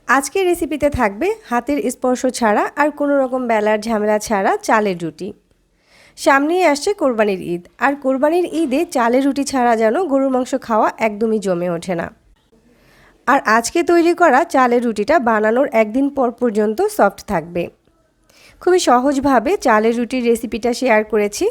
আজকের রেসিপিতে থাকবে হাতের স্পর্শ ছাড়া আর কোনো রকম বেলার ঝামেলা ছাড়া চালের রুটি। সামনেই আসছে কোরবানির ঈদ, আর কোরবানির ঈদে চালের রুটি ছাড়া যেন গরুর মাংস খাওয়া একদমই জমে ওঠে না। আর আজকে তৈরি করা চালের রুটিটা বানানোর একদিন পর পর্যন্ত সফট থাকবে। খুবই সহজভাবে চালের রুটির রেসিপিটা শেয়ার করেছি।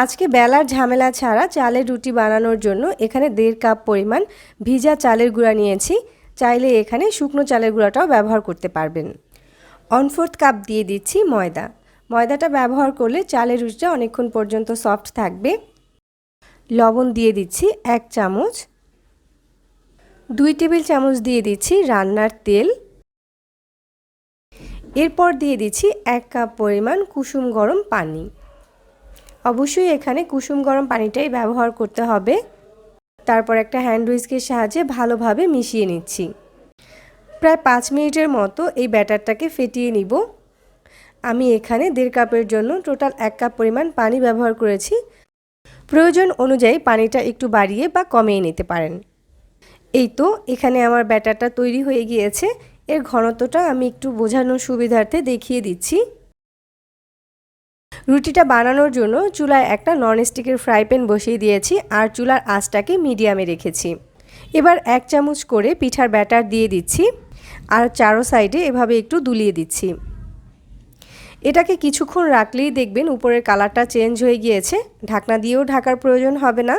আজকে বেলার ঝামেলা ছাড়া চালের রুটি বানানোর জন্য এখানে 1.5 কাপ পরিমাণ ভিজা চালের গুঁড়া নিয়েছি। চাইলে এখানে শুকনো চালের গুঁড়াটাও ব্যবহার করতে পারবেন। 1/4 কাপ দিয়ে দিচ্ছি ময়দা। ময়দাটা ব্যবহার করলে চালের রুটিটা অনেকক্ষণ পর্যন্ত সফট থাকবে। লবণ দিয়ে দিচ্ছি 1 চামচ। 2 টেবিল চামচ দিয়ে দিচ্ছি রান্নার তেল। এরপর দিয়ে দিচ্ছি 1 কাপ পরিমাণ কুসুম গরম পানি। অবশ্যই এখানে কুসুম গরম পানিটাই ব্যবহার করতে হবে। তারপর একটা হ্যান্ড হুইস্কের সাহায্যে ভালোভাবে মিশিয়ে নিচ্ছি। প্রায় 5 মিনিটের মতো এই ব্যাটারটাকে ফেটিয়ে নিব। আমি এখানে 1.5 কাপের জন্য টোটাল 1 কাপ পরিমাণ পানি ব্যবহার করেছি। প্রয়োজন অনুযায়ী পানিটা একটু বাড়িয়ে বা কমিয়ে নিতে পারেন। এই তো এখানে আমার ব্যাটারটা তৈরি হয়ে গিয়েছে। এর ঘনত্বটা আমি একটু বোঝানোর সুবিধার্থে দেখিয়ে দিচ্ছি। রুটিটা বানানোর জন্য চুলায় একটা ননস্টিকের ফ্রাই প্যান বসিয়ে দিয়েছি আর চুলার আঁচটাকে মিডিয়ামে রেখেছি। এবার 1 চামচ করে পিঠার ব্যাটার দিয়ে দিচ্ছি আর চারো সাইডে এভাবে একটু দুলিয়ে দিচ্ছি। এটাকে কিছুক্ষণ রাখলেই দেখবেন উপরের কালারটা চেঞ্জ হয়ে গিয়েছে। ঢাকনা দিয়েও ঢাকার প্রয়োজন হবে না।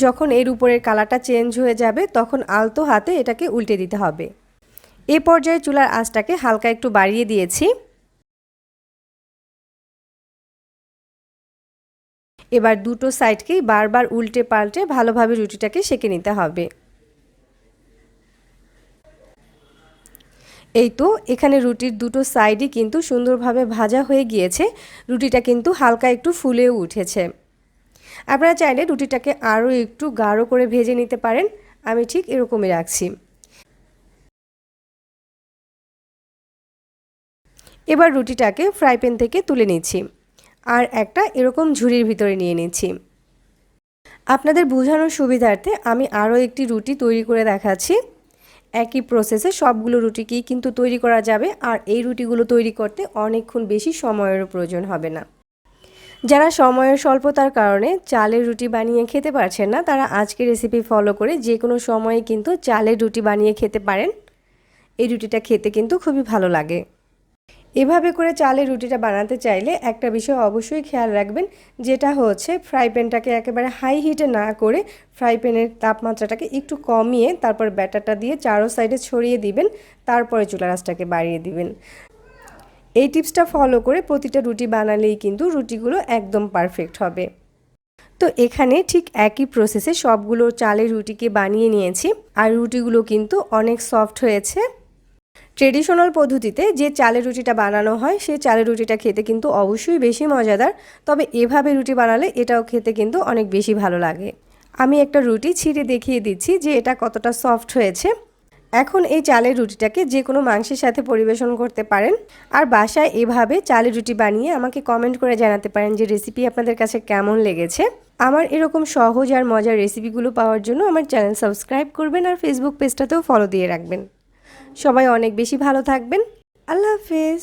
যখন এর উপরের কালারটা চেঞ্জ হয়ে যাবে তখন আলতো হাতে এটাকে উল্টে দিতে হবে। এই পর্যায়ে চুলার আঁচটাকে হালকা একটু বাড়িয়ে দিয়েছি। এবার দুটো সাইডকেই বারবার উল্টে পাল্টে ভালোভাবে রুটিটাকে সেঁকে নিতে হবে। এই তো এখানে রুটির দুটো সাইডই কিন্তু সুন্দরভাবে ভাজা হয়ে গিয়েছে। রুটিটা কিন্তু হালকা একটু ফুলেও উঠেছে। আপনারা চাইলে রুটিটাকে আরও একটু গাঢ় করে ভেজে নিতে পারেন। আমি ঠিক এরকমই রাখছি। এবার রুটিটাকে ফ্রাই প্যান থেকে তুলে নিচ্ছি আর একটা এরকম ঝুড়ির ভিতরে নিয়ে নিচ্ছি। আপনাদের বোঝানোর সুবিধার্থে আমি আরও একটি রুটি তৈরি করে দেখাচ্ছি। একই প্রসেসে সবগুলো রুটিকেই কিন্তু তৈরি করা যাবে আর এই রুটিগুলো তৈরি করতে অনেকক্ষণ বেশি সময়েরও প্রয়োজন হবে না। যারা সময়ের স্বল্পতার কারণে চালের রুটি বানিয়ে খেতে পারছেন না, তারা আজকের রেসিপি ফলো করে যে কোনো সময়ে কিন্তু চালের রুটি বানিয়ে খেতে পারেন। এই রুটিটা খেতে কিন্তু খুবই ভালো লাগে। এভাবে করে চালের রুটিটা বানাতে চাইলে একটা বিষয় অবশ্যই খেয়াল রাখবেন, যেটা হচ্ছে ফ্রাই প্যানটাকে একেবারে হাই হিটে না করে ফ্রাই প্যানের তাপমাত্রাটাকে একটু কমিয়ে তারপর ব্যাটারটা দিয়ে চারো সাইডে ছড়িয়ে দিবেন। তারপরে চুলার আঁচটাকে বাড়িয়ে দিবেন। এই টিপসটা ফলো করে প্রতিটা রুটি বানালেই কিন্তু রুটিগুলো একদম পারফেক্ট হবে। তো এখানে ঠিক একই প্রসেসে সবগুলো চালের রুটিকে বানিয়ে নিয়েছি আর রুটিগুলো কিন্তু অনেক সফট হয়েছে। ট্রেডিশনাল পদ্ধতিতে যে চালের রুটিটা বানানো হয় সেই চালের রুটিটা খেতে কিন্তু অবশ্যই বেশি মজাদার, তবে এভাবে রুটি বানালে এটাও খেতে কিন্তু অনেক বেশি ভালো লাগে। আমি একটা রুটি ছিঁড়ে দেখিয়ে দিচ্ছি যে এটা কতটা সফট হয়েছে। এখন এই চালের রুটিটাকে যে কোনো মাংসের সাথে পরিবেশন করতে পারেন। আর বাসায় এভাবে চালের রুটি বানিয়ে আমাকে কমেন্ট করে জানাতে পারেন যে রেসিপি আপনাদের কাছে কেমন লেগেছে। আমার এরকম সহজ আর মজার রেসিপিগুলো পাওয়ার জন্য আমার চ্যানেল সাবস্ক্রাইব করবেন আর ফেসবুক পেজটাতেও ফলো দিয়ে রাখবেন। সবাই অনেক বেশি ভালো থাকবেন। আল্লাহ হাফেজ।